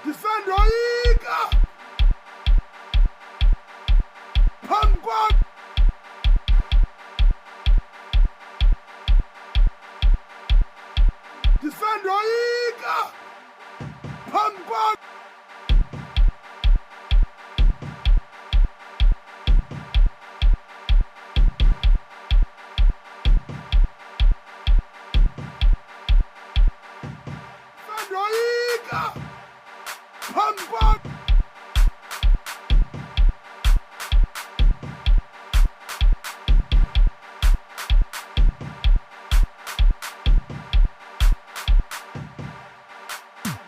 Ndisandoyika phambi kwakho. Ndisandoyika phambi kwakho. Ndisandoyika phambi kwakho.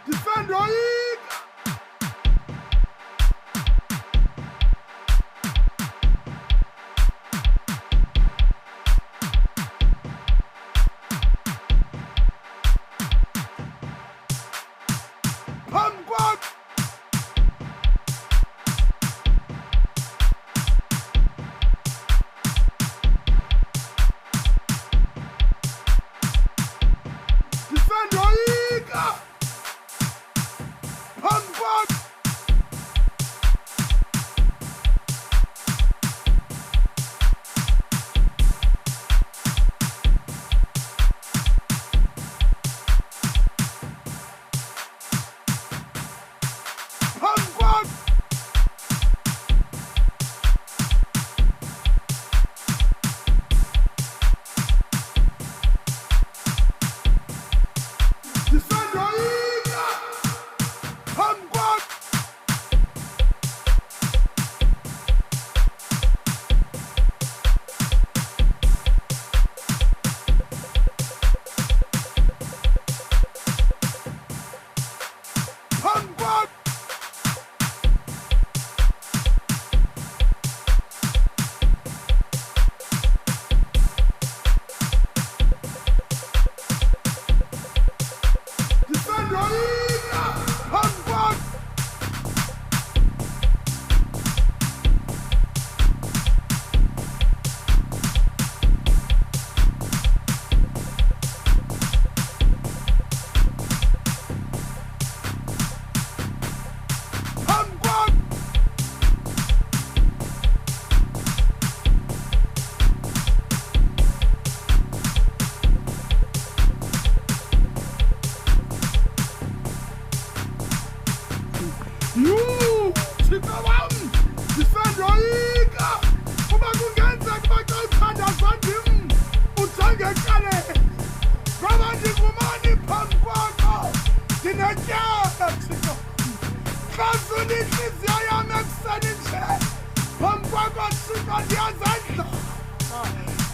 Ndisandoyika phambi kwakho. Ndisandoyika phambi kwakho. Phambi kwakho. Ndisandoyika phambi kwakho. Phambi kwakho. Ndisandoyika phambi kwakho. Phambi kwakho. Thixo wam, ndisandoyika kuba kungenzeka uba xa uthandaza ndim ujonge ecaleni ngoba ndingumani phambi kwakho. Ndinetyala Thixo, xazula intliziyo yam ekuseni nje phambi kwakho Thixo. Ndiyazandla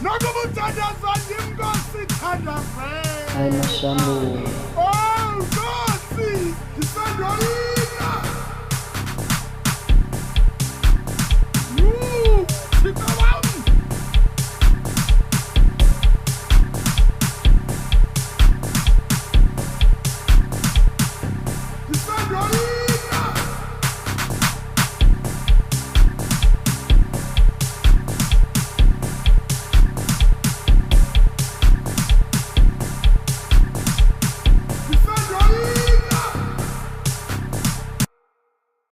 nokuba uthandaza ndim Nkosi, thandazela. Hayi mashambu. Oh Nkosi, ndisandoyika.